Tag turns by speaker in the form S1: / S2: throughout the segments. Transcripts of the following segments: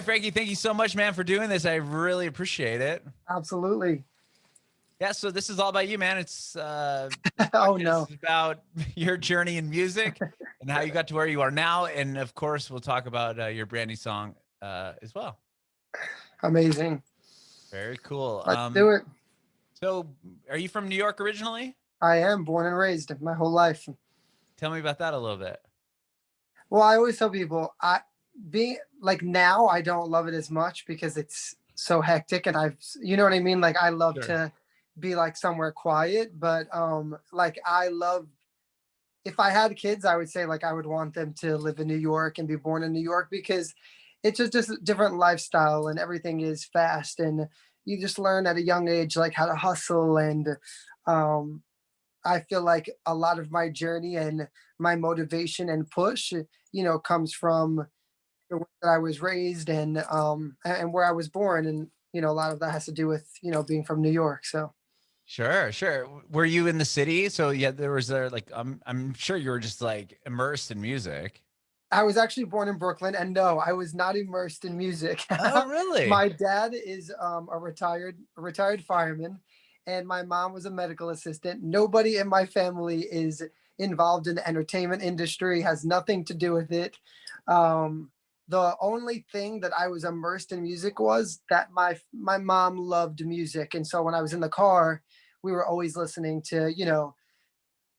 S1: Frankie, thank you so much, man, for doing this. I really appreciate it.
S2: Absolutely.
S1: Yeah, so this is all about you, man. It's this
S2: Oh
S1: podcast
S2: no.
S1: is about your journey in music and how you got to where you are now, and of course, we'll talk about your brand new song as well.
S2: Amazing.
S1: Very cool.
S2: Let's do it.
S1: So, are you from New York originally?
S2: I am born and raised my whole life.
S1: Tell me about that a little bit.
S2: Well, I always tell people I being like now I don't love it as much because it's so hectic and you know what I mean? Like I love
S1: Sure.
S2: to be like somewhere quiet, but like I love if I had kids, I would say like I would want them to live in New York and be born in New York because it's just a different lifestyle and everything is fast and you just learn at a young age like how to hustle and um I feel like a lot of my journey and my motivation and push, comes from the way that I was raised and where I was born, and a lot of that has to do with being from New York. So
S1: Sure, sure. Were you in the city? So yeah, there was there like I'm sure you were just like immersed in music.
S2: I was actually born in Brooklyn, and no, I was not immersed in music.
S1: Oh, really?
S2: My dad is a retired fireman, and my mom was a medical assistant. Nobody in my family is involved in the entertainment industry, has nothing to do with it. The only thing that I was immersed in music was that my mom loved music, and so when I was in the car, we were always listening to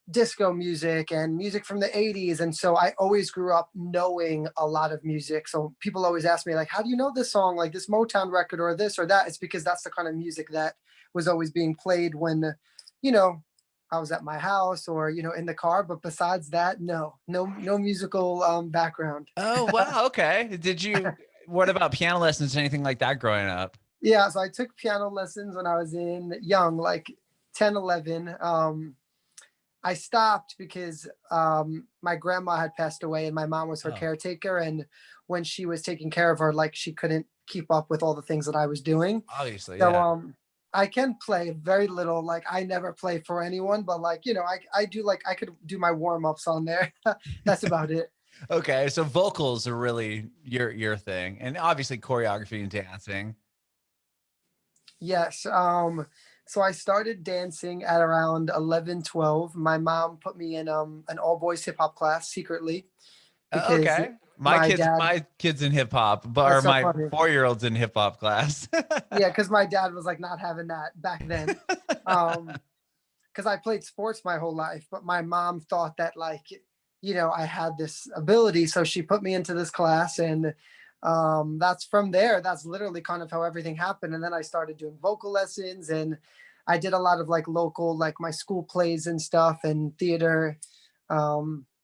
S2: disco music and music from the 80s, and so I always grew up knowing a lot of music. So people always ask me like, how do you know this song, like this Motown record or this or that? It's because that's the kind of music that was always being played when you know I was at my house or in the car. But besides that, no musical background.
S1: Oh, wow. Okay. Did you? What about piano lessons or anything like that growing up?
S2: Yeah, so I took piano lessons when I was in young, like 10, 11. I stopped because my grandma had passed away and my mom was her
S1: Oh,
S2: caretaker. And when she was taking care of her, like she couldn't keep up with all the things that I was doing.
S1: obviously,
S2: So
S1: yeah.
S2: I can play very little. Like I never play for anyone, but like, I do like I could do my warm-ups on there. That's about it.
S1: Okay, so vocals are really your thing, and obviously choreography and dancing.
S2: Yes. So I started dancing at around 11, 12. My mom put me in an all boys hip hop class secretly because
S1: Okay, my
S2: my
S1: kids,
S2: dad,
S1: my kids in hip hop, but or
S2: that's so
S1: my
S2: funny.
S1: 4-year-old's in hip hop class.
S2: Yeah, because my dad was like not having that back then. Because I played sports my whole life, but my mom thought that like, I had this ability, so she put me into this class, and that's from there. That's literally kind of how everything happened. And then I started doing vocal lessons, and I did a lot of like local, like my school plays and stuff, and theater.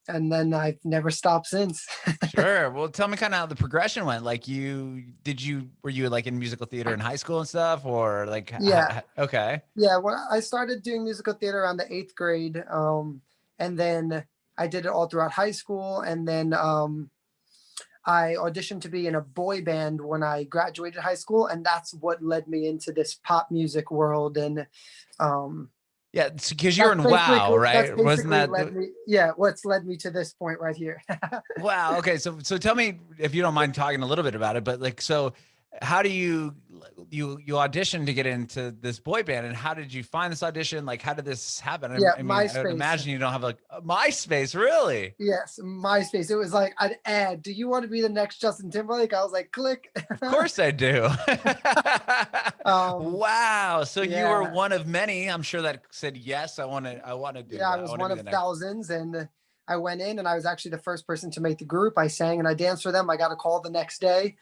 S2: And then I've never stopped since.
S1: Sure. Well, tell me kind of how the progression went. Like, were you like in musical theater in high school and stuff, or like,
S2: Yeah,
S1: okay,
S2: yeah, when I started doing musical theater around the eighth grade, and then I did it all throughout high school, and then I auditioned to be in a boy band when I graduated high school, and that's what led me into this pop music world, and um,
S1: yeah, because you were in WoW,
S2: that's
S1: right? Wasn't
S2: basically
S1: that
S2: led me, yeah, what's led me to this point right here.
S1: wow? Okay, so tell me if you don't mind talking a little bit about it, but like, so how do you audition to get into this boy band, and how did you find this audition? Like, how did this happen?
S2: Yeah,
S1: I mean, I would
S2: MySpace.
S1: imagine you don't have like a MySpace, really?
S2: Yes, MySpace. It was like an ad. Do you want to be the next Justin Timberlake? I was like, click.
S1: Of course I do.
S2: um,
S1: Wow. So you were
S2: yeah,
S1: one of many, I'm sure, that said, yes, I want to do
S2: yeah, I
S1: that. I
S2: was
S1: want to
S2: one
S1: be the
S2: of
S1: next.
S2: thousands, and I went in, and I was actually the first person to make the group. I sang and I danced for them. I got a call the next day.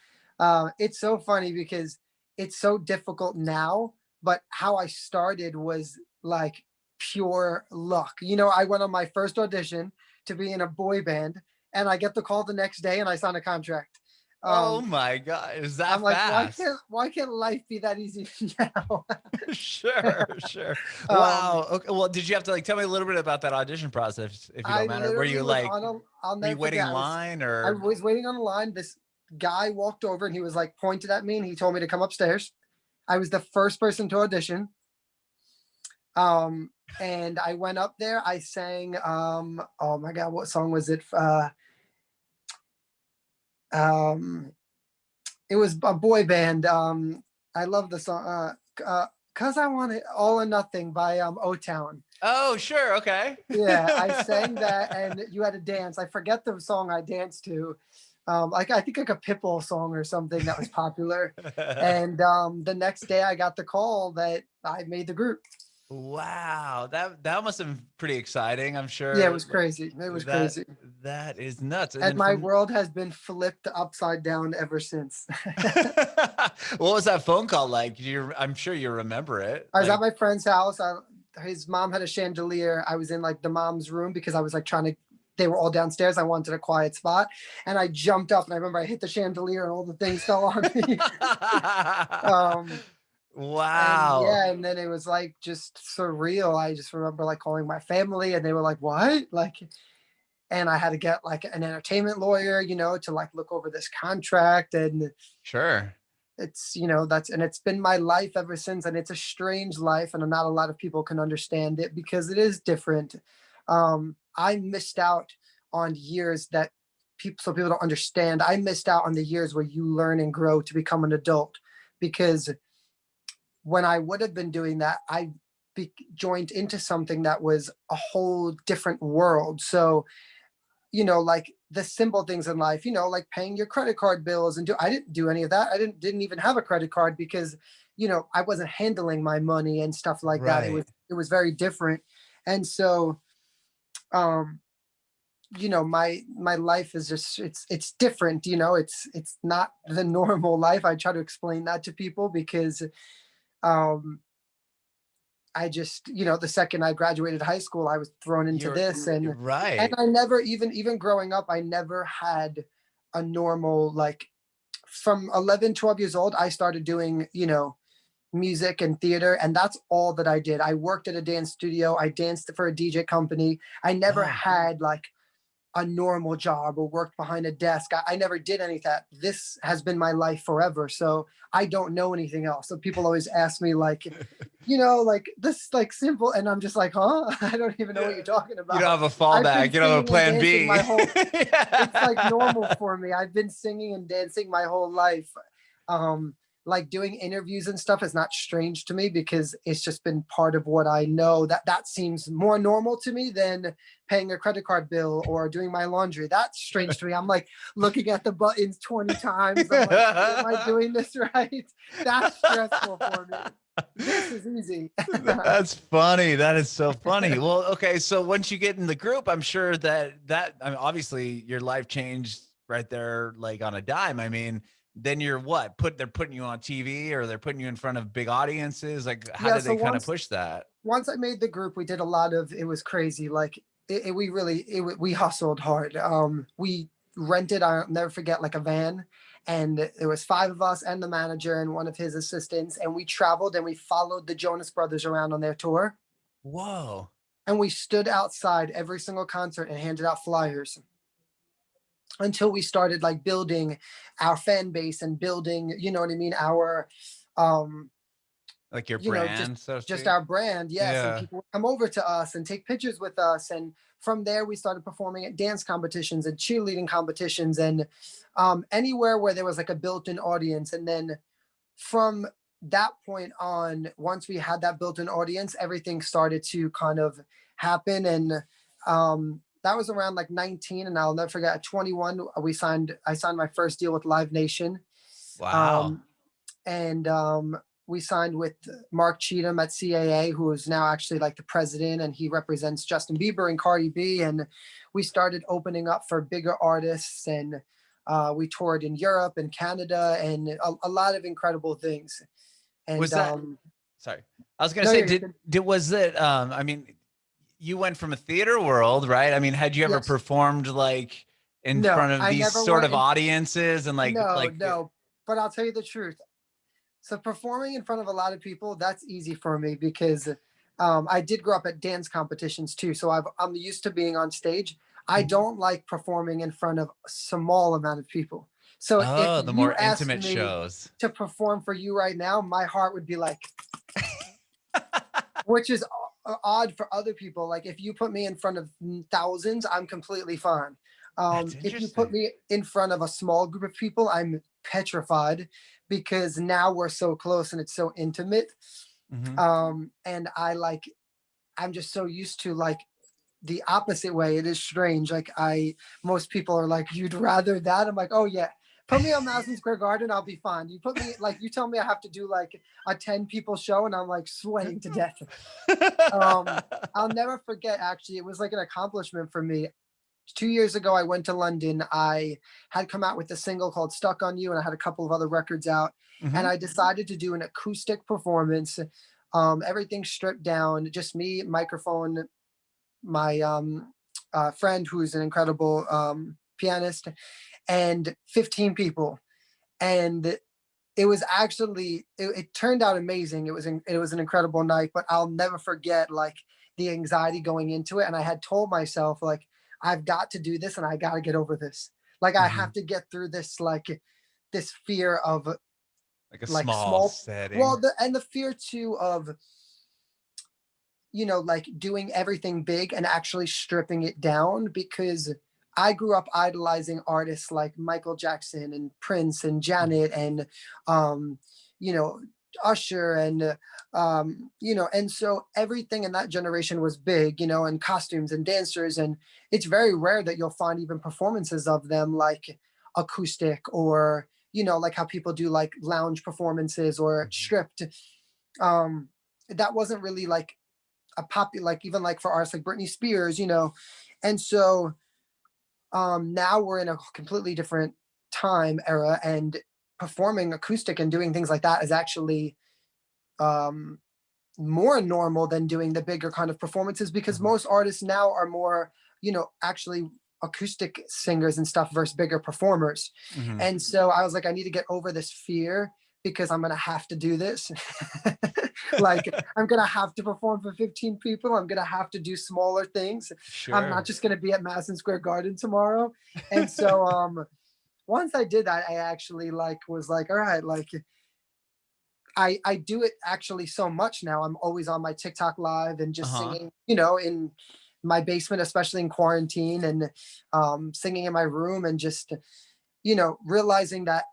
S2: It's so funny because it's so difficult now, but how I started was like pure luck. I went on my first audition to be in a boy band, and I get the call the next day, and I sign a contract.
S1: Oh
S2: Um,
S1: my God. Is
S2: I'm
S1: that
S2: like,
S1: fast?
S2: why can't life be that easy now?
S1: Sure, sure.
S2: um,
S1: Wow. Okay. Well, did you have to like tell me a little bit about that audition process, if you
S2: I
S1: don't mind? Or were
S2: literally
S1: you
S2: was
S1: like,
S2: on a. I'll
S1: were you
S2: never
S1: waiting
S2: forget.
S1: in line
S2: I
S1: or?
S2: was waiting on the line. This guy walked over and he was like pointed at me and he told me to come upstairs. I was the first person to audition. Um, and I went up there. I sang. Oh my God, what song was it? Um, It was a boy band. I love the song. Cause I Want It All or Nothing by O-Town.
S1: Oh, sure. Okay.
S2: Yeah, I sang that, and you had to dance. I forget the song I danced to. Like I think like a Pitbull song or something that was popular. And the next day I got the call that I made the group.
S1: Wow, that must have been pretty exciting. I'm
S2: Yeah, it
S1: sure
S2: was crazy. It was
S1: that
S2: crazy.
S1: that is nuts. And
S2: And
S1: then
S2: my
S1: from
S2: world has been flipped upside down ever since.
S1: what was that phone call like? I'm sure you remember it.
S2: I was at
S1: Like,
S2: my friend's house. His mom had a chandelier. I was in like the mom's room because I was like trying to. They were all downstairs. I wanted a quiet spot, and I jumped up. And I remember I hit the chandelier, and all the things fell on me. um, and
S1: wow.
S2: yeah, and then it was like just surreal. I just remember like calling my family, and they were like, "What?" Like, and I had to get like an entertainment lawyer, to like look over this contract, and
S1: Sure.
S2: it's that's and it's been my life ever since, and it's a strange life, and not a lot of people can understand it because it is different. I missed out on years that people don't understand. I missed out on the years where you learn and grow to become an adult, because when I would have been doing that, joined into something that was a whole different world. So like the simple things in life, like paying your credit card bills, and I didn't do any of that. I didn't even have a credit card because, I wasn't handling my money and stuff like that.
S1: Right.
S2: It was very different. And so, um, my life is just, it's different, it's not the normal life. I try to explain that to people because, um, I just, the second I graduated high school, I was thrown into this, and
S1: Right.
S2: I never even growing up, I never had a normal, like, from 11, 12 years old, I started doing, music and theater, and that's all that I did. I worked at a dance studio. I danced for a DJ company. I never
S1: Wow.
S2: had like a normal job or worked behind a desk. I never did any of that. This has been my life forever. So I don't know anything else. So people always ask me like, like this like simple, and I'm just like, huh? I don't even know what you're talking
S1: You don't
S2: about.
S1: have a
S2: I've been
S1: fallback. You don't have a
S2: singing and
S1: plan
S2: dancing
S1: B.
S2: my whole, it's like normal
S1: Yeah.
S2: for me. I've been singing and dancing my whole life. Um, like doing interviews and stuff is not strange to me because it's just been part of what I know. That seems more normal to me than paying a credit card bill or doing my laundry. That's strange to me. I'm like looking at the buttons 20 times. I'm like, am I doing this right? That's stressful for me. This is easy.
S1: That's funny. That is so funny. Well, okay. So once you get in the group, I'm sure I mean, obviously your life changed right there, like on a dime. I mean, then you're what? They're putting you on TV or they're putting you in front of big audiences. Like, how
S2: Yeah.
S1: did
S2: So
S1: they kind of
S2: once
S1: push that?
S2: once I made the group, we did a lot of, it was crazy. Like we hustled hard. We rented, I'll never forget, like a van, and there was five of us and the manager and one of his assistants, and we traveled and we followed the Jonas Brothers around on their tour,
S1: Whoa.
S2: and we stood outside every single concert and handed out flyers until we started like building our fan base and building, you know what I mean, our um
S1: Like your
S2: just
S1: brand, so to speak.
S2: our brand. Yes, and
S1: Yeah.
S2: people would come over to us and take pictures with us, and from there we started performing at dance competitions and cheerleading competitions, and anywhere where there was like a built-in audience. And then from that point on, once we had that built-in audience, everything started to kind of happen. And that was around like 19, and I'll never forget, at 21 I signed my first deal with Live Nation.
S1: Wow.
S2: um, and we signed with Mark Cheatham at CAA, who is now actually like the president, and he represents Justin Bieber and Cardi B. And we started opening up for bigger artists, and we toured in Europe and Canada, and a lot of incredible things. And
S1: Was that, sorry. I was gonna
S2: no,
S1: say,
S2: you're good.
S1: did was it I mean, you went from a theater world, right? I mean, had you ever
S2: Yes.
S1: performed like in
S2: No,
S1: front of
S2: I
S1: these
S2: never
S1: sort
S2: went
S1: of
S2: in.
S1: audiences and
S2: No, no. But I'll tell you the truth. So performing in front of a lot of people, that's easy for me because I did grow up at dance competitions too. So I'm used to being on stage. I
S1: Mhm.
S2: don't like performing in front of a small amount of people. So if
S1: Oh, the
S2: you
S1: more
S2: asked
S1: intimate
S2: me
S1: shows.
S2: to perform for you right now, my heart would be like, which is odd for other people. Like if you put me in front of thousands, I'm completely fine.
S1: That's
S2: If you put
S1: interesting.
S2: me in front of a small group of people, I'm petrified because now we're so close and it's so intimate.
S1: Hmm.
S2: And I'm just so used to like the opposite way. It is strange. Like most people are like, you'd rather that. I'm like, oh yeah. Put me on Madison Square Garden, I'll be fine. You put me like you tell me I have to do like a 10 people show and I'm like sweating to death. Um, I'll never forget actually, it was like an accomplishment for me. 2 years ago, I went to London. I had come out with a single called Stuck on You, and I had a couple of other records out. And
S1: Hmm.
S2: I decided to do an acoustic performance, everything stripped down, just me, microphone, my friend who's an incredible pianist, and 15 people. And it was actually it turned out amazing. It was an incredible night, but I'll never forget like the anxiety going into it. And I had told myself like I've got to do this and I got to get over this. Like I
S1: Hmm.
S2: have to get through this this fear of
S1: Like a
S2: like
S1: small
S2: small
S1: setting.
S2: well the fear too of like doing everything big and actually stripping it down because I grew up idolizing artists like Michael Jackson and Prince and
S1: Mhm.
S2: Janet and, um, you know, Usher and, and so everything in that generation was big, and costumes and dancers. And it's very rare that you'll find even performances of them like acoustic or, like how people do like lounge performances or
S1: Mhm.
S2: stripped. Um, that wasn't really like a popular like even like for artists like Britney Spears, and so now we're in a completely different time era, and performing acoustic and doing things like that is actually um, more normal than doing the bigger kind of performances because
S1: Mhm.
S2: most artists now are more, actually acoustic singers and stuff versus bigger performers.
S1: Mhm.
S2: And so I was like, I need to get over this fear because I'm gonna have to do this. Like I'm gonna have to perform for 15 people. I'm gonna have to do smaller things. I'm not
S1: Sure.
S2: just gonna be at Madison Square Garden tomorrow. And so once I did that, I actually like was like, all right, like I do it actually so much now. I'm always on my TikTok live and just
S1: Uh-huh.
S2: singing, in my basement, especially in quarantine, and singing in my room, and just realizing that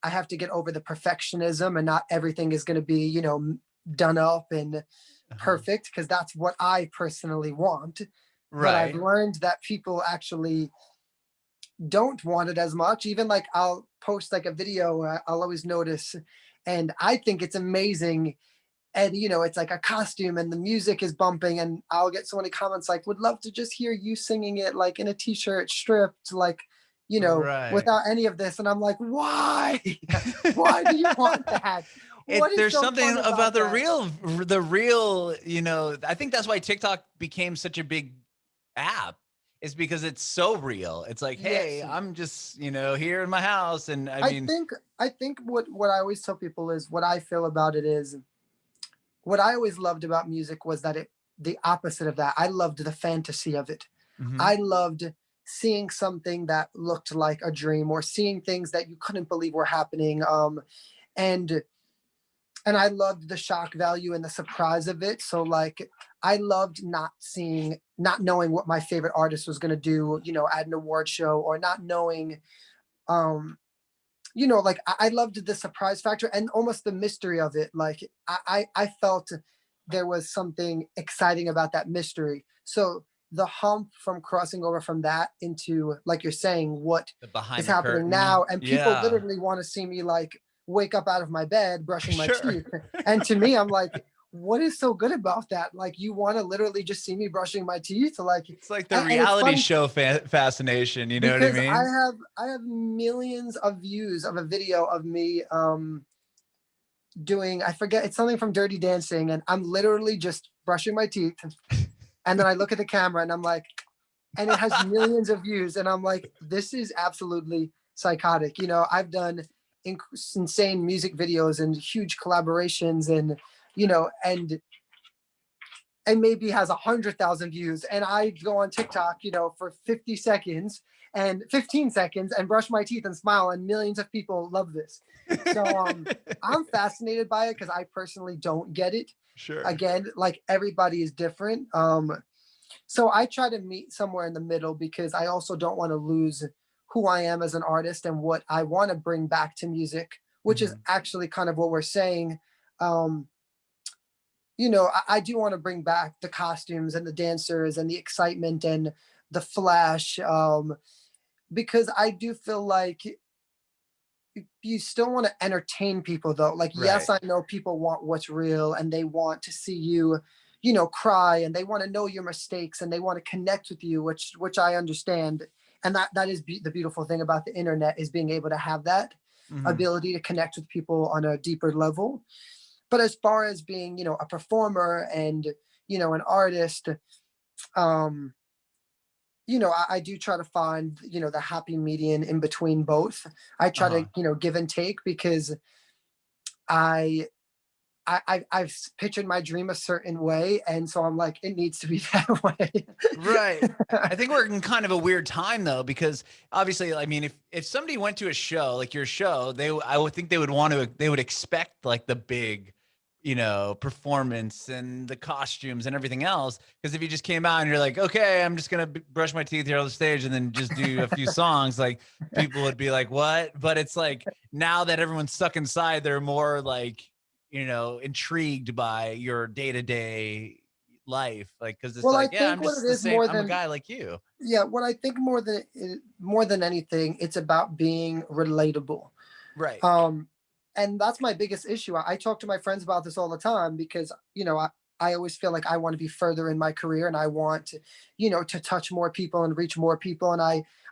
S2: I have to get over the perfectionism, and not everything is going to be done up and
S1: Uh-huh.
S2: perfect because that's what I personally want. But I've
S1: Right.
S2: learned that people actually don't want it as much. Even like I'll post like a video, I'll always notice, and I think it's amazing. And it's like a costume and the music is bumping, and I'll get so many comments like, "Would love to just hear you singing it like in a t-shirt, stripped, like
S1: Right.
S2: without any of this." And I'm like, "Why? Why do you want that? What is
S1: There's
S2: so
S1: something
S2: fun
S1: about
S2: about that?"
S1: the real, I think that's why TikTok became such a big app is because it's so real. It's like, hey,
S2: Yes,
S1: I'm just, here in my house. And I
S2: I
S1: mean,
S2: think I think what I always tell people is what I feel about it is what I always loved about music was that it the opposite of that. I loved the fantasy of it.
S1: mhm,
S2: I loved seeing something that looked like a dream or seeing things that you couldn't believe were happening. And and I loved the shock value and the surprise of it. So like I loved not knowing what my favorite artist was gonna do, at an award show, or not knowing um like I loved the surprise factor and almost the mystery of it. Like I felt there was something exciting about that mystery. So the hump from crossing over from that into, like you're saying, what
S1: the
S2: is
S1: behind the
S2: happening now,
S1: curtain.
S2: and people
S1: Yeah,
S2: literally want to see me like wake up out of my bed brushing my
S1: sure.
S2: teeth. And to me, I'm like, what is so good about that? Like you want to literally just see me brushing my teeth, like,
S1: It's like the
S2: and it's
S1: reality
S2: funny
S1: show fascination. You know what I
S2: because
S1: mean?
S2: I have millions of views of a video of me doing, I forget, it's something from Dirty Dancing, and I'm literally just brushing my teeth, and then I look at the camera and I'm like, and it has millions of views, and I'm like, this is absolutely psychotic. I've done insane music videos and huge collaborations, and you know and maybe has 100,000 views, and I go on TikTok, for 50 seconds and 15 seconds and brush my teeth and smile, and millions of people love this. So I'm fascinated by it because I personally don't get it.
S1: Sure.
S2: Again, like everybody is different. So I try to meet somewhere in the middle because I also don't want to lose who I am as an artist and what I want to bring back to music, which is
S1: Mhm.
S2: actually kind of what we're saying. Um, I do want to bring back the costumes and the dancers and the excitement and the flash, because I do feel like you still want to entertain people though. Like, yes,
S1: Right.
S2: I know people want what's real and they want to see you, cry, and they want to know your mistakes and they want to connect with you, which I understand. And that is the beautiful thing about the internet, is being able to have that
S1: Mhm.
S2: ability to connect with people on a deeper level. But as far as being, a performer and, an artist, um, I do try to find, the happy median in between both. I try to,
S1: Uh-huh.
S2: give and take, because I I've pictured my dream a certain way, and so I'm like, it needs to be that way.
S1: Right. I think we're in kind of a weird time though, because obviously, I mean, if somebody went to a show like your show, I would think they would expect like the big, performance and the costumes and everything else. Because if you just came out and you're like, okay, I'm just gonna brush my teeth here on the stage and then just do a few songs, like people would be like, what? But it's like now that everyone's stuck inside, they're more like, intrigued by your day to day life, like, because it's
S2: Well, I
S1: like, yeah,
S2: think
S1: I'm
S2: what
S1: just
S2: it
S1: the
S2: is
S1: same,
S2: more
S1: I'm a
S2: than
S1: guy like you.
S2: yeah, what I think more than anything, it's about being relatable.
S1: Right.
S2: Um, and that's my biggest issue. I talk to my friends about this all the time because, I always feel like I want to be further in my career and I want to, to touch more people and reach more people. And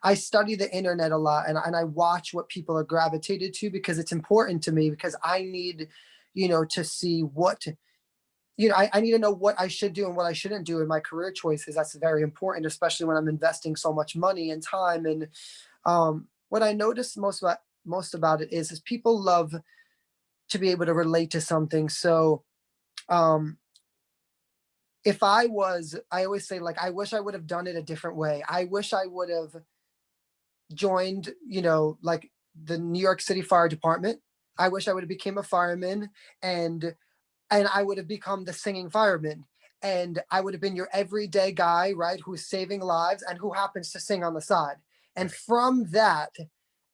S2: I study the internet a lot, and I watch what people are gravitated to, because it's important to me, because I need, to see what, I need to know what I should do and what I shouldn't do in my career choices. That's very important, especially when I'm investing so much money and time. And what I notice most about it is people love to be able to relate to something. So um, if I always say, like, I wish I would have done it a different way. I wish I would have joined, like, the New York City Fire Department. I wish I would have became a fireman, and I would have become the singing fireman. And I would have been your everyday guy, right? Who's saving lives and who happens to sing on the side. And
S1: Right.
S2: from that,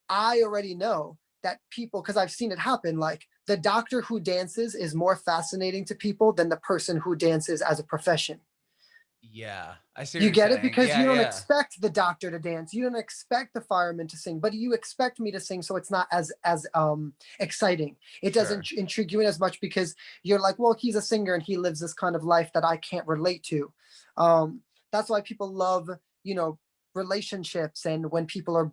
S2: I already know that people, because I've seen it happen, like, the doctor who dances is more fascinating to people than the person who dances as a profession.
S1: Yeah, I see what
S2: You
S1: you're
S2: get it?
S1: saying.
S2: Because
S1: Yeah,
S2: you don't
S1: yeah.
S2: expect the doctor to dance. You don't expect the fireman to sing, but you expect me to sing, so it's not as exciting. It
S1: Sure.
S2: doesn't intrigue you in as much, because you're like, well, he's a singer and he lives this kind of life that I can't relate to. That's why people love, you know, relationships, and when people are,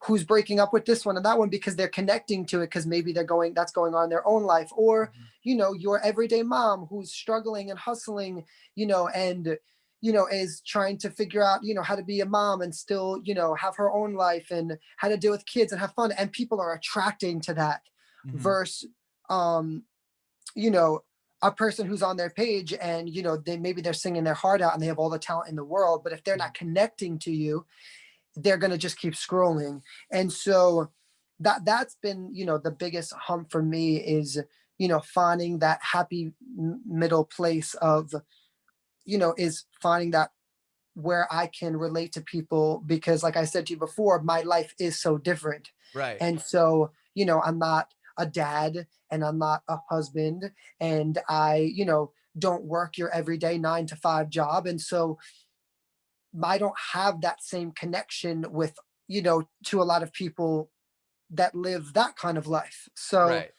S2: who's breaking up with this one and that one, because they're connecting to it, because maybe that's going on in their own life. Or,
S1: Mhm.
S2: your everyday mom who's struggling and hustling, and is trying to figure out, how to be a mom and still, have her own life, and how to deal with kids and have fun. And people are attracting to that,
S1: Mhm.
S2: versus, um, you know, a person who's on their page, and, they're singing their heart out and they have all the talent in the world. But if they're
S1: Mhm.
S2: not connecting to you, they're going to just keep scrolling. And so that's been, the biggest hump for me, is, finding that happy middle place of, is finding that where I can relate to people, because, like I said to you before, my life is so different.
S1: Right.
S2: And so, I'm not a dad, and I'm not a husband, and I, don't work your everyday 9 to 5 job. And so I don't have that same connection with, to a lot of people that live that kind of life. So
S1: Right.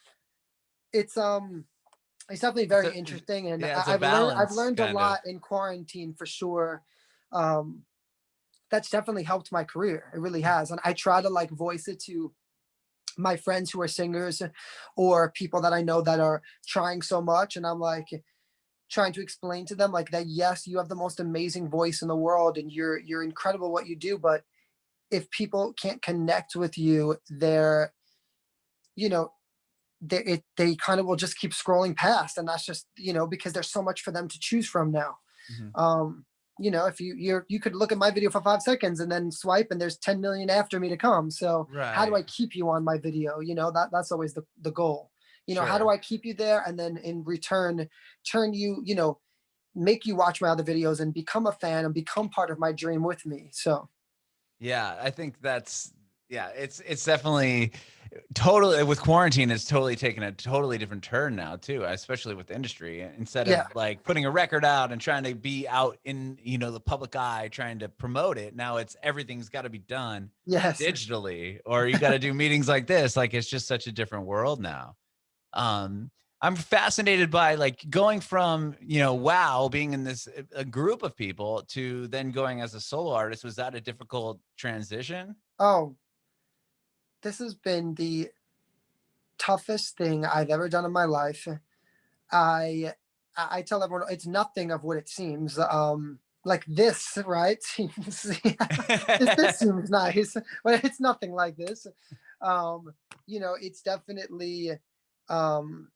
S2: it's, it's definitely
S1: It's
S2: very
S1: a
S2: interesting. And
S1: yeah, it's a
S2: I've
S1: balance
S2: learned a
S1: kind of.
S2: lot in quarantine, for sure. Um, that's definitely helped my career. It really has. And I try to, like, voice it to my friends who are singers, or people that I know that are trying so much. And I'm like, trying to explain to them, like, that yes, you have the most amazing voice in the world and you're incredible what you do. But if people can't connect with you, you know, they kind of will just keep scrolling past. And that's just, because there's so much for them to choose from now.
S1: Mhm.
S2: um if you could look at my video for 5 seconds and then swipe, and there's 10 million after me to come. So how do
S1: Right.
S2: I keep you on my video? That's always the goal. How do
S1: Sure.
S2: I keep you there, and then in return turn you, make you watch my other videos and become a fan and become part of my dream with me. So
S1: Yeah, I think that's yeah, it's definitely totally with quarantine, it's totally taken a totally different turn now too, especially with the industry. Instead
S2: yeah,
S1: of like putting a record out and trying to be out in, the public eye, trying to promote it, now it's everything's got to be done
S2: yes.
S1: digitally, or you got to do meetings like this. Like it's just such a different world now. um I'm fascinated by like going from wow, being in this a group of people to then going as a solo artist. Was that a difficult transition?
S2: Oh, this has been the toughest thing I've ever done in my life. I I tell everyone it's nothing of what it seems. Like this, right? This seems nice, but it's nothing like this. It's definitely um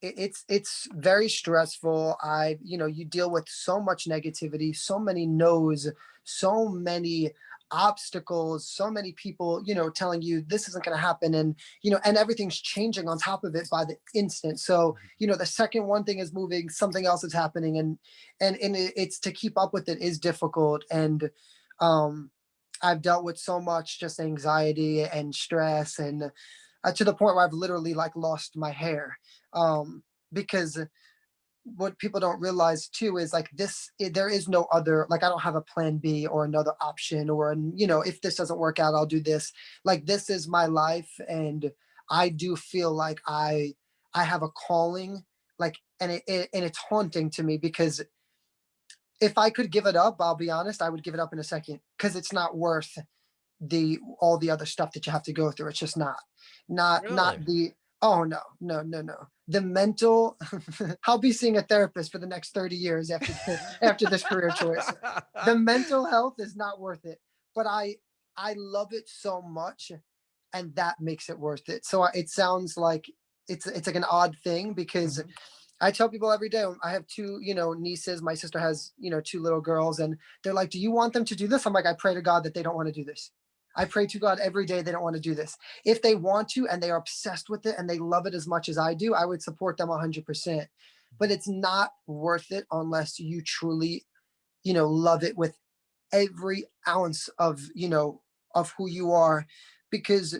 S2: it's very stressful. You deal with so much negativity, so many no's, so many obstacles, so many people, telling you this isn't going to happen, and and everything's changing on top of it by the instant. So the second one thing is moving, something else is happening, it's to keep up with it is difficult. And um I've dealt with so much just anxiety and stress, and to the point where I've literally like lost my hair, because what people don't realize too is like there is no other, like I don't have a plan B or another option, or if this doesn't work out, I'll do this. Like this is my life, and I do feel like I have a calling, like, and it's haunting to me, because if I could give it up, I'll be honest, I would give it up in a second, because it's not worth the all the other stuff that you have to go through. It's just not
S1: Really?
S2: the oh no, no, no, no. The mental I'll be seeing a therapist for the next 30 years after this career choice. The mental health is not worth it. But I love it so much, and that makes it worth it. So it sounds like it's like an odd thing, because
S1: Mhm.
S2: I tell people every day. I have two, nieces. My sister has, two little girls, and they're like, "Do you want them to do this?" I'm like, "I pray to God that they don't want to do this. I pray to God every day they don't want to do this. If they want to and they are obsessed with it and they love it as much as I do, I would support them 100%. But it's not worth it unless you truly, love it with every ounce of who you are, because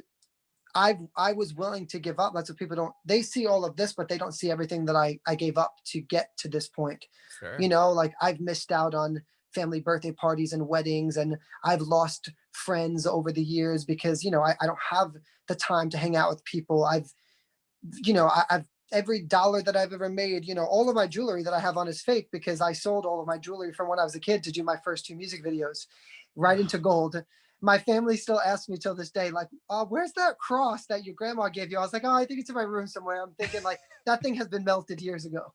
S2: I was willing to give up. That's what people don't. They see all of this, but they don't see everything that I gave up to get to this point.
S1: Sure.
S2: Like I've missed out on family birthday parties and weddings, and I've lost friends over the years because I don't have the time to hang out with people. I've every dollar that I've ever made, all of my jewelry that I have on is fake, because I sold all of my jewelry from when I was a kid to do my first two music videos right into gold. My family still asks me till this day, like, where's that cross that your grandma gave you? I was like, oh, I think it's in my room somewhere. I'm thinking like that thing has been melted years ago.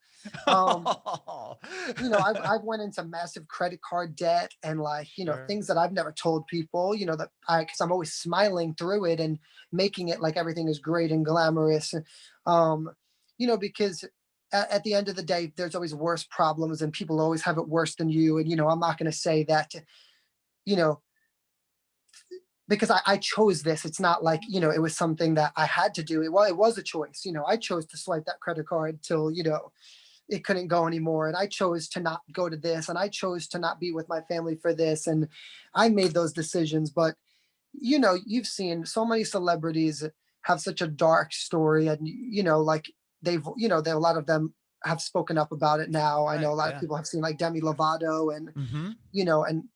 S2: Um, I've went into massive credit card debt, and like,
S1: Sure.
S2: things that I've never told people, because I'm always smiling through it and making it like everything is great and glamorous. Um, because at the end of the day, there's always worse problems, and people always have it worse than you. And, I'm not going to say that, you know, because I chose this. It's not like, it was something that I had to do. It was a choice. I chose to swipe that credit card till, it couldn't go anymore. And I chose to not go to this, and I chose to not be with my family for this. And I made those decisions. But, you've seen so many celebrities have such a dark story, and, like a lot of them have spoken up about it now. I know
S1: Right.
S2: a lot of
S1: Yeah.
S2: people have seen like Demi Lovato, and,
S1: Hmm.
S2: and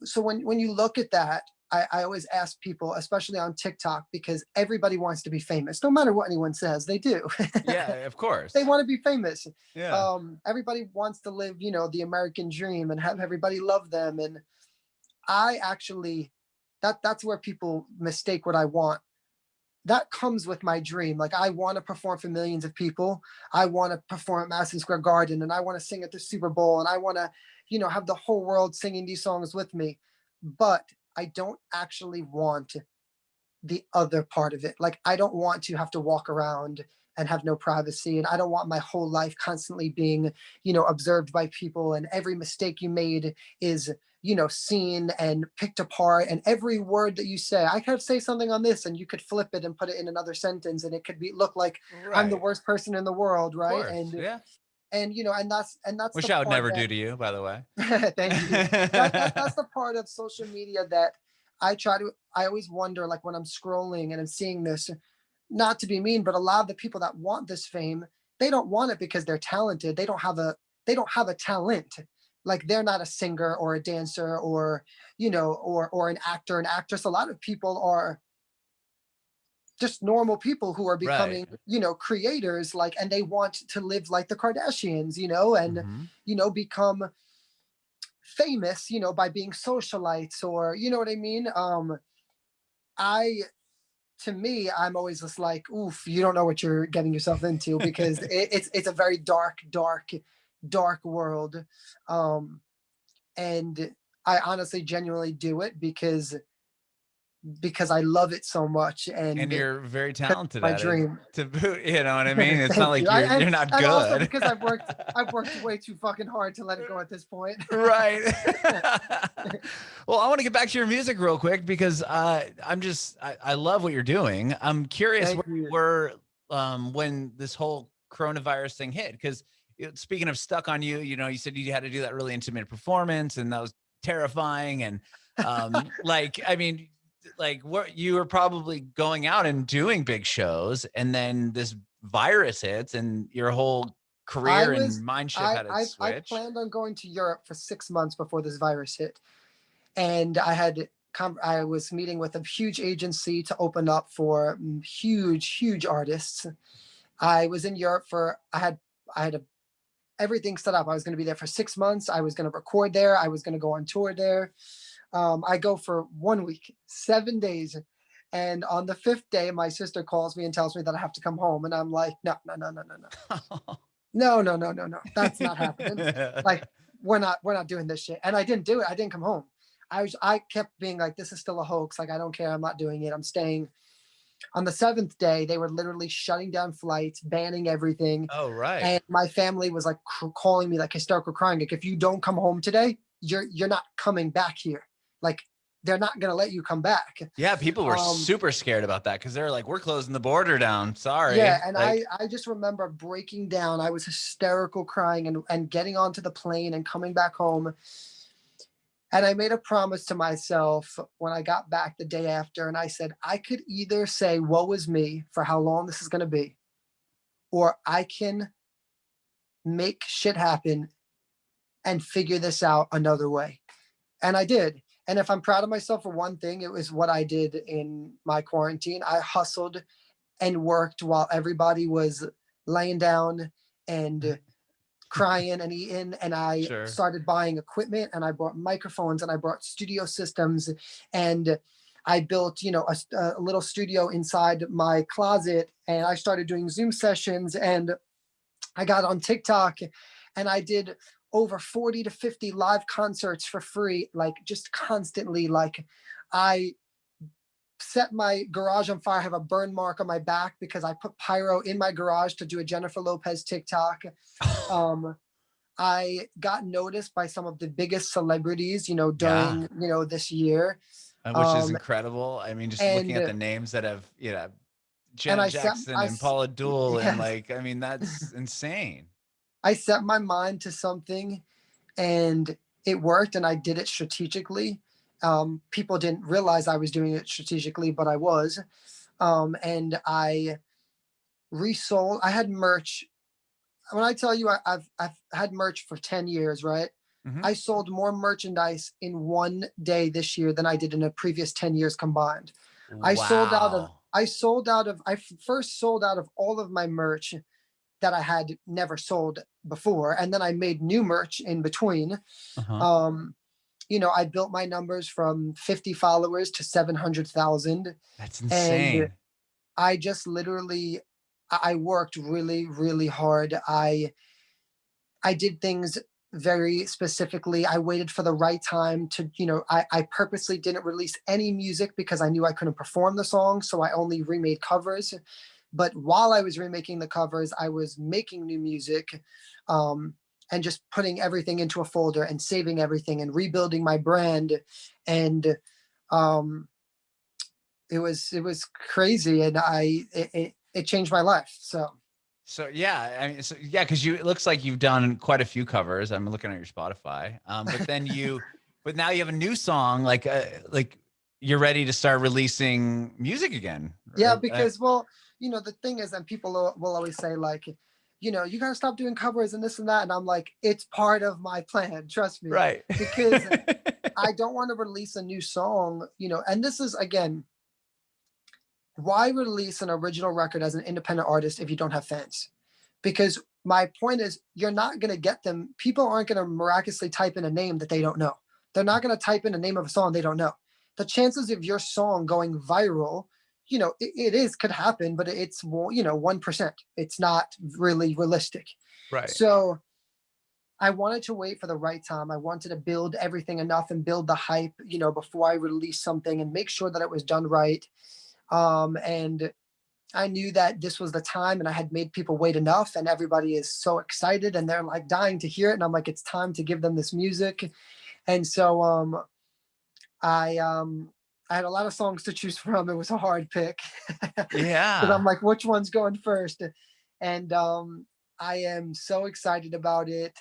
S2: so when you look at that, I always ask people, especially on TikTok, because everybody wants to be famous, no matter what anyone says, they do.
S1: Yeah. Of
S2: They
S1: course.
S2: want to be famous.
S1: Yeah.
S2: Everybody wants to live, the American dream and have everybody love them. And I actually, that's where people mistake what I want. That comes with my dream. Like I want to perform for millions of people. I want to perform at Madison Square Garden, and I want to sing at the Super Bowl, and I want to, have the whole world singing these songs with me. But I don't actually want the other part of it. Like I don't want to have to walk around and have no privacy, and I don't want my whole life constantly being, observed by people, and every mistake you made is, seen and picked apart, and every word that you say, I could say something on this and you could flip it and put it in another sentence, and it could be look like I'm the
S1: Right.
S2: worst person in the world,
S1: Of
S2: right?
S1: course.
S2: And
S1: Yeah.
S2: And that's the
S1: Which I would
S2: part
S1: never
S2: that,
S1: do to you, by the way.
S2: thank you. That's the part of social media that I always wonder, like when I'm scrolling and I'm seeing this, not to be mean, but a lot of the people that want this fame, they don't want it because they're talented. They don't have a talent. Like they're not a singer or a dancer or, or an actor, an actress. A lot of people are just normal people who are
S1: Right.
S2: becoming, creators, like, and they want to live like the Kardashians, and
S1: Hmm.
S2: become famous, by being socialites, or you know what I mean. I To me, I'm always just like, oof, you don't know what you're getting yourself into, because it's a very dark, dark, dark world. And I honestly genuinely do it because I love it so much,
S1: And
S2: and
S1: you're very
S2: because
S1: talented
S2: my
S1: at it
S2: dream.
S1: to boot, you know what I mean? It's not
S2: Thank you.
S1: like
S2: I
S1: you're not
S2: and also
S1: good.
S2: because I've worked way too fucking hard to let it go at this point.
S1: Right. Well, I want to get back to your music real quick because I love what you're doing. I'm curious
S2: Thank
S1: where you
S2: you.
S1: were when this whole coronavirus thing hit. Because speaking of stuck on you, you said you had to do that really intimate performance, and that was terrifying. And like, I mean, like what you were probably going out and doing big shows, and then this virus hits, and your whole
S2: I
S1: career and
S2: was
S1: mind shift
S2: I
S1: had its
S2: I
S1: switch.
S2: planned on going to Europe for 6 months before this virus hit, and I was meeting with a huge agency to open up for huge, huge artists. I was in Europe for I had everything set up. I was going to be there for 6 months. I was going to record there. I was going to go on tour there. I go for 1 week, 7 days. And on the fifth day, my sister calls me and tells me that I have to come home. And I'm like, no, no, no, no, no, no, no, no, no, no, no. That's not happening. Like, we're not doing this shit. And I didn't do it. I didn't come home. I kept being like, this is still a hoax. Like, I don't care. I'm not doing it. I'm staying. On the seventh day, they were literally shutting down flights, banning everything.
S1: Oh, right.
S2: And my family was like calling me like hysterical, crying. Like, if you don't come home today, you're not coming back here. Like, they're not gonna let you come back.
S1: Yeah, people were
S2: Um,
S1: super scared about that because they're like, we're closing the border down.
S2: yeah,
S1: Sorry.
S2: and
S1: Like,
S2: I just remember breaking down. I was hysterical, crying, and getting onto the plane and coming back home. And I made a promise to myself when I got back the day after, and I said I could either say "woe is me" for how long this is gonna be, or I can make shit happen and figure this out another way. And I did. And if I'm proud of myself for one thing, it was what I did in my quarantine. I hustled and worked while everybody was laying down and crying and eating. And I
S1: sure.
S2: started buying equipment, and I bought microphones, and I bought studio systems, and I built, a little studio inside my closet, and I started doing Zoom sessions, and I got on TikTok, and I did over 40 to 50 live concerts for free, like just constantly. Like, I set my garage on fire. I have a burn mark on my back because I put pyro in my garage to do a Jennifer Lopez TikTok. Um, I got noticed by some of the biggest celebrities,
S1: Yeah.
S2: during, this year.
S1: Which is
S2: Um,
S1: incredible. I mean, just looking at
S2: and
S1: the names that have,
S2: and
S1: Janet Jackson and Paula Dul, and
S2: yes,
S1: like, I mean, that's insane.
S2: I set my mind to something, and it worked, and I did it strategically. People didn't realize I was doing it strategically, but I was. And I resold. I had merch. When I tell you I've had merch for 10 years, right?
S1: Hmm.
S2: I sold more merchandise in one day this year than I did in the previous 10 years combined. I sold out of.
S1: Wow.
S2: I sold out of. First sold out of all of my merch that I had never sold before, and then I made new merch in between.
S1: Uh-huh.
S2: Um, I built my numbers from 50 followers to 700,000.
S1: That's
S2: And
S1: insane.
S2: I just literally, I worked really, really hard. I did things very specifically. I waited for the right time to, I purposely didn't release any music because I knew I couldn't perform the song. So I only remade covers. But while I was remaking the covers, I was making new music, um, and just putting everything into a folder and saving everything and rebuilding my brand. And um, it was crazy, and it changed my life. So
S1: So yeah, I mean, so yeah, because it looks like you've done quite a few covers. I'm looking at your Spotify, but now you have a new song. Like you're ready to start releasing music again,
S2: Yeah,
S1: right?
S2: because well, the thing is, and people will always say like, you gotta stop doing covers and this and that, and I'm like, it's part of my plan. Trust me,
S1: Right.
S2: because I don't want to release a new song, and this is again, why release an original record as an independent artist if you don't have fans? Because my point is, you're not going to get them. People aren't going to miraculously type in a name that they don't know. They're not going to type in a name of a song they don't know. The chances of your song going viral, could happen, but it's 1%. It's not really realistic.
S1: Right.
S2: So I wanted to wait for the right time. I wanted to build everything enough and build the hype, before I release something and make sure that it was done right. And I knew that this was the time, and I had made people wait enough, and everybody is so excited and they're like dying to hear it. And I'm like, it's time to give them this music. And so I I had a lot of songs to choose from. It was a hard pick. But
S1: Yeah.
S2: I'm like, which one's going first? And I am so excited about it.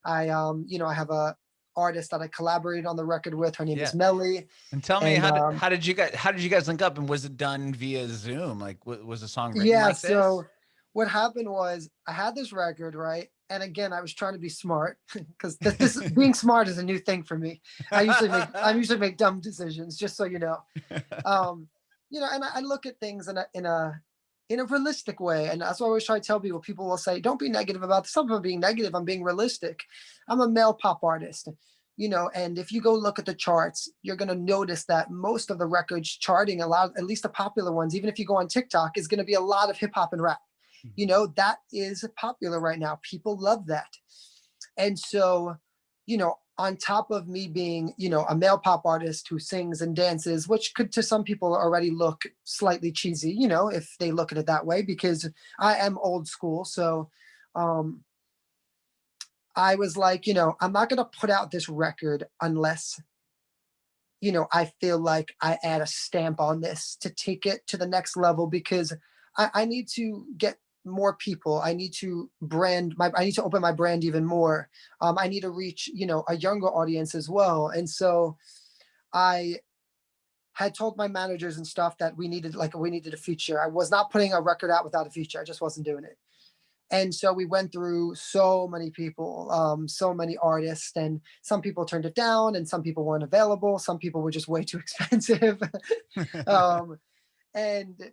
S2: I have a artist that I collaborated on the record with. Her name is
S1: Yeah.
S2: MELII.
S1: And tell me
S2: And
S1: how did you guys link up, and was it done via Zoom? Like was the song written
S2: yeah,
S1: like this?
S2: so what happened was I had this record, right? And again, I was trying to be smart because this being smart is a new thing for me. I usually make dumb decisions, just so you know. Um, and I look at things in a realistic way. And that's why I always try to tell people. People will say, don't be negative about this. Some of being negative, I'm being realistic. I'm a male pop artist. And if you go look at the charts, you're going to notice that most of the records charting, a lot, at least the popular ones, even if you go on TikTok, is going to be a lot of hip hop and rap. That is popular right now. People love that. And so, on top of me being, a male pop artist who sings and dances, which could to some people already look slightly cheesy, if they look at it that way, because I am old school. So um, I was like, I'm not going to put out this record unless, I feel like I add a stamp on this to take it to the next level, because I need to get more people. I need to I need to open my brand even more. I need to reach, a younger audience as well. And so I had told my managers and stuff that we needed a feature. I was not putting a record out without a feature. I just wasn't doing it. And so we went through so many people, so many artists, and some people turned it down, and some people weren't available. Some people were just way too expensive. um, and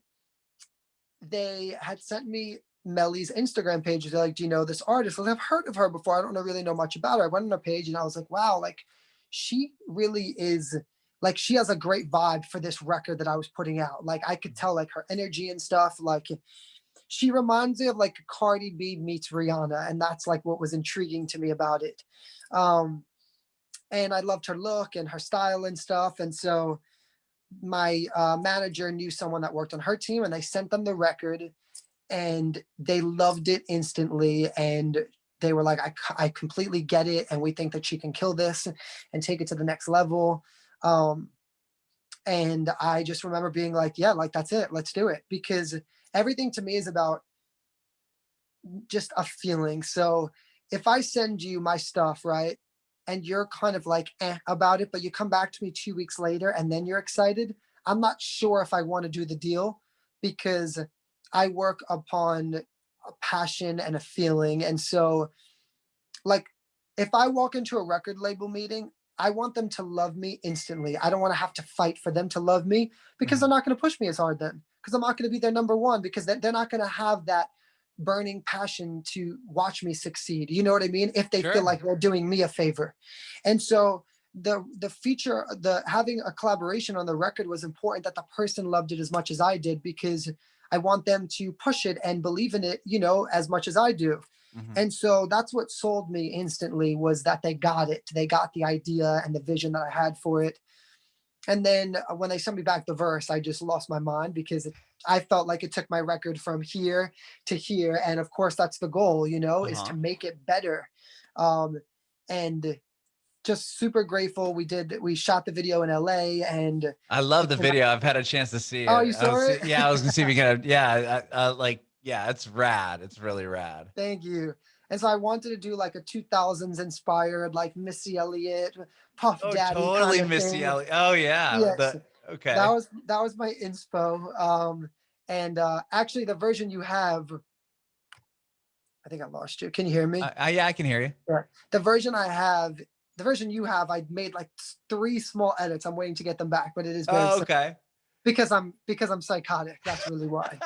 S2: they had sent me MELII's Instagram page. They're like, do you know this artist? Like, I've heard of her before. I don't really know much about her. I went on her page and I was like, wow, like she really is, like, she has a great vibe for this record that I was putting out. Like I could tell like her energy and stuff. Like she reminds me of like Cardi B meets Rihanna. And that's like what was intriguing to me about it. Um, and I loved her look and her style and stuff. And so my manager knew someone that worked on her team, and they sent them the record, and they loved it instantly. And they were like, I completely get it, and we think that she can kill this and take it to the next level. um, and I just remember being like, yeah, like that's it, let's do it, because everything to me is about just a feeling. So if I send you my stuff, right, and you're kind of like about it, but you come back to me 2 weeks later and then you're excited, I'm not sure if I want to do the deal, because I work upon a passion and a feeling. And so, like, if I walk into a record label meeting, I want them to love me instantly. I don't want to have to fight for them to love me, because they're
S1: Mhm.
S2: not going to push me as hard then, because I'm not going to be their number one, because they're not going to have that burning passion to watch me succeed. You know what I mean? If they feel
S1: Sure.
S2: like they're doing me a favor. And so the feature, the having a collaboration on the record was important, that the person loved it as much as I did, because I want them to push it and believe in it, as much as I do.
S1: Mhm.
S2: And so that's what sold me instantly, was that they got it. They got the idea and the vision that I had for it. And then when they sent me back the verse, I just lost my mind, because I felt like it took my record from here to here. And of course, that's the goal, is to
S1: Uh-huh.
S2: make it better. Um, and just super grateful. We shot the video in LA, and
S1: I love
S2: it
S1: the
S2: came out.
S1: video. I've had a chance to see
S2: Oh,
S1: it.
S2: you saw it?
S1: Yeah, I was gonna see if you can, yeah, like, Yeah, it's rad. It's really rad.
S2: Thank you. And so I wanted to do like a 2000s inspired, like Missy Elliott, Puff
S1: Oh,
S2: Daddy kind
S1: totally
S2: of
S1: Missy
S2: thing.
S1: Elliott. Oh yeah.
S2: Yes,
S1: Okay.
S2: that was my inspo. And actually, the version you have, I think I lost you. Can you hear me?
S1: Yeah, I can hear you.
S2: Yeah. The version I have, the version you have, I made like three small edits. I'm waiting to get them back, but it is very
S1: Oh,
S2: simple
S1: okay.
S2: because I'm psychotic. That's really why.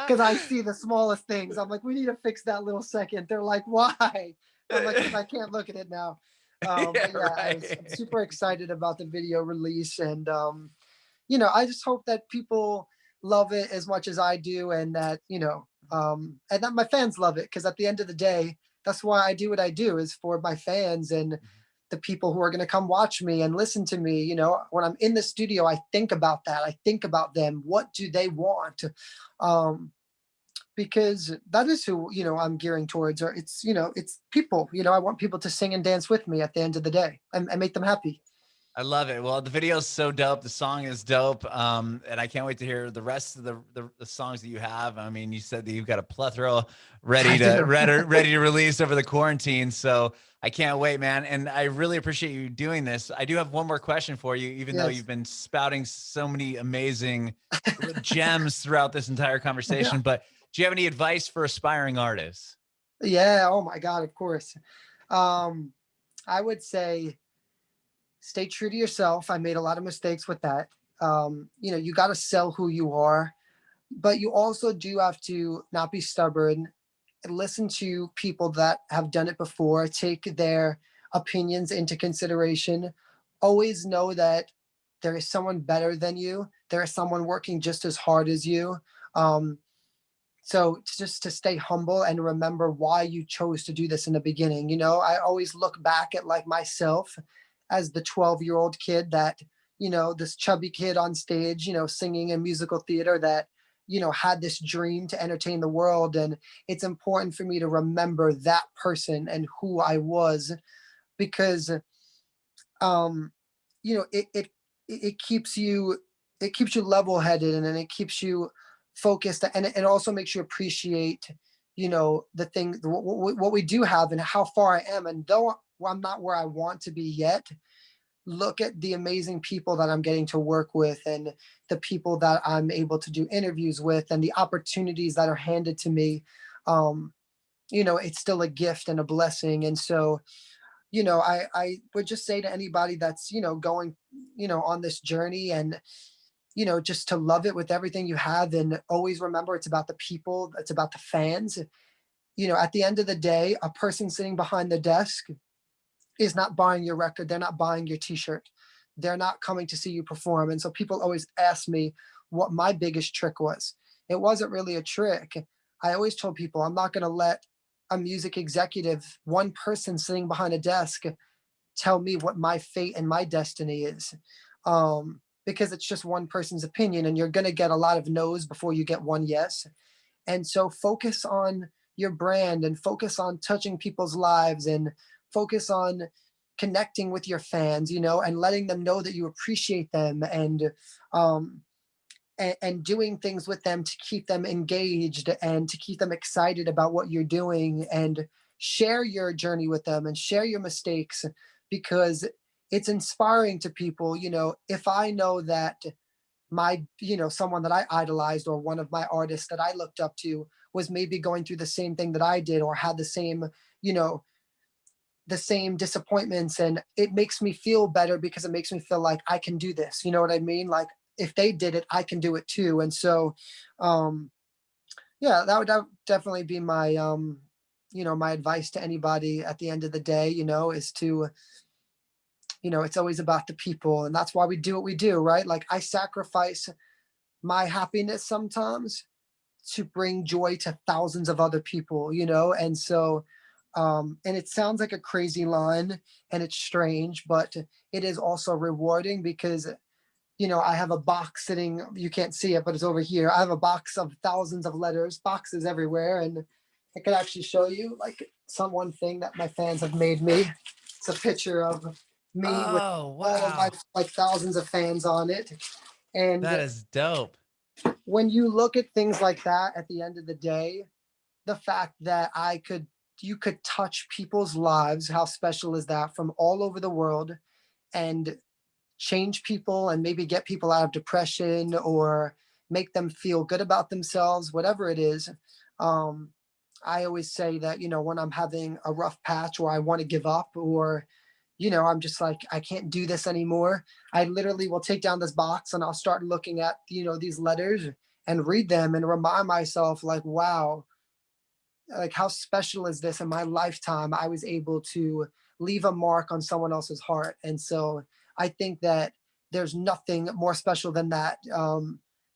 S2: Because I see the smallest things. I'm like, we need to fix that little second. They're like, why? I'm like, because I can't look at it now.
S1: Yeah,
S2: But yeah, I'm
S1: right.
S2: super excited about the video release, and I just hope that people love it as much as I do, and that and that my fans love it. Because at the end of the day, that's why I do what I do, is for my fans and the people who are going to come watch me and listen to me. When I'm in the studio, I think about that. I think about them. What do they want? Um, because that is who I'm gearing towards. Or it's people. I want people to sing and dance with me at the end of the day, and make them happy.
S1: I love it. Well, the video is so dope. The song is dope. And I can't wait to hear the rest of the songs that you have. I mean, you said that you've got a plethora
S2: I do.
S1: ready to release over the quarantine. So I can't wait, man. And I really appreciate you doing this. I do have one more question for you, even though
S2: Yes.
S1: you've been spouting so many amazing gems throughout this entire conversation. But do you have any advice for aspiring artists?
S2: Yeah. Oh my God. Of course. Um, I would say stay true to yourself. I made a lot of mistakes with that. You got to sell who you are, but you also do have to not be stubborn. Listen to people that have done it before. Take their opinions into consideration. Always know that there is someone better than you. There is someone working just as hard as you. Um, so it's just to stay humble and remember why you chose to do this in the beginning. I always look back at like myself as the 12-year-old kid that, this chubby kid on stage, singing in musical theater that, had this dream to entertain the world. And it's important for me to remember that person and who I was, because um, it keeps you level headed, and then it keeps you focused, and it also makes you appreciate the thing, what we do have and how far I am. And though I'm not where I want to be yet, look at the amazing people that I'm getting to work with, and the people that I'm able to do interviews with, and the opportunities that are handed to me. um it's still a gift and a blessing. And so I would just say to anybody that's going on this journey, and just to love it with everything you have, and always remember it's about the people, it's about the fans. At the end of the day, a person sitting behind the desk is not buying your record, they're not buying your t-shirt, they're not coming to see you perform. And so people always ask me what my biggest trick was. It wasn't really a trick. I always told people I'm not going to let a music executive, one person sitting behind a desk, tell me what my fate and my destiny is. Because it's just one person's opinion, and you're going to get a lot of no's before you get one yes. And so focus on your brand, and focus on touching people's lives, and focus on connecting with your fans, and letting them know that you appreciate them, um, and doing things with them to keep them engaged and to keep them excited about what you're doing, and share your journey with them and share your mistakes, because it's inspiring to people. If I know that someone that I idolized, or one of my artists that I looked up to, was maybe going through the same thing that I did, or had you know the same disappointments, and it makes me feel better, because it makes me feel like I can do this. You know what I mean? Like, if they did it, I can do it too. And so um yeah, that would definitely be my advice to anybody at the end of the day, is to, it's always about the people, and that's why we do what we do, right? Like, I sacrifice my happiness sometimes to bring joy to thousands of other people. And so and it sounds like a crazy line, and it's strange, but it is also rewarding, because I have a box sitting, you can't see it, but it's over here. I have a box of thousands of letters, boxes everywhere, and I could actually show you like some one thing that my fans have made me. It's a picture of me with
S1: Oh,
S2: all of my
S1: wow.
S2: like thousands of fans on it. And
S1: That is dope.
S2: when you look at things like that, at the end of the day, the fact that you could touch people's lives, how special is that, from all over the world, and change people and maybe get people out of depression or make them feel good about themselves, whatever it is. Um, I always say that, when I'm having a rough patch or I want to give up, or, I'm just like, I can't do this anymore. I literally will take down this box and I'll start looking at, these letters and read them and remind myself, like, wow, like how special is this? In my lifetime I was able to leave a mark on someone else's heart. And so I think that there's nothing more special than that.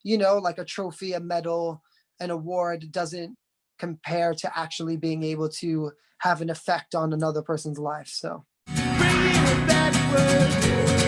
S2: Like a trophy, a medal, an award doesn't compare to actually being able to have an effect on another person's life. So
S3: Bringing it backward.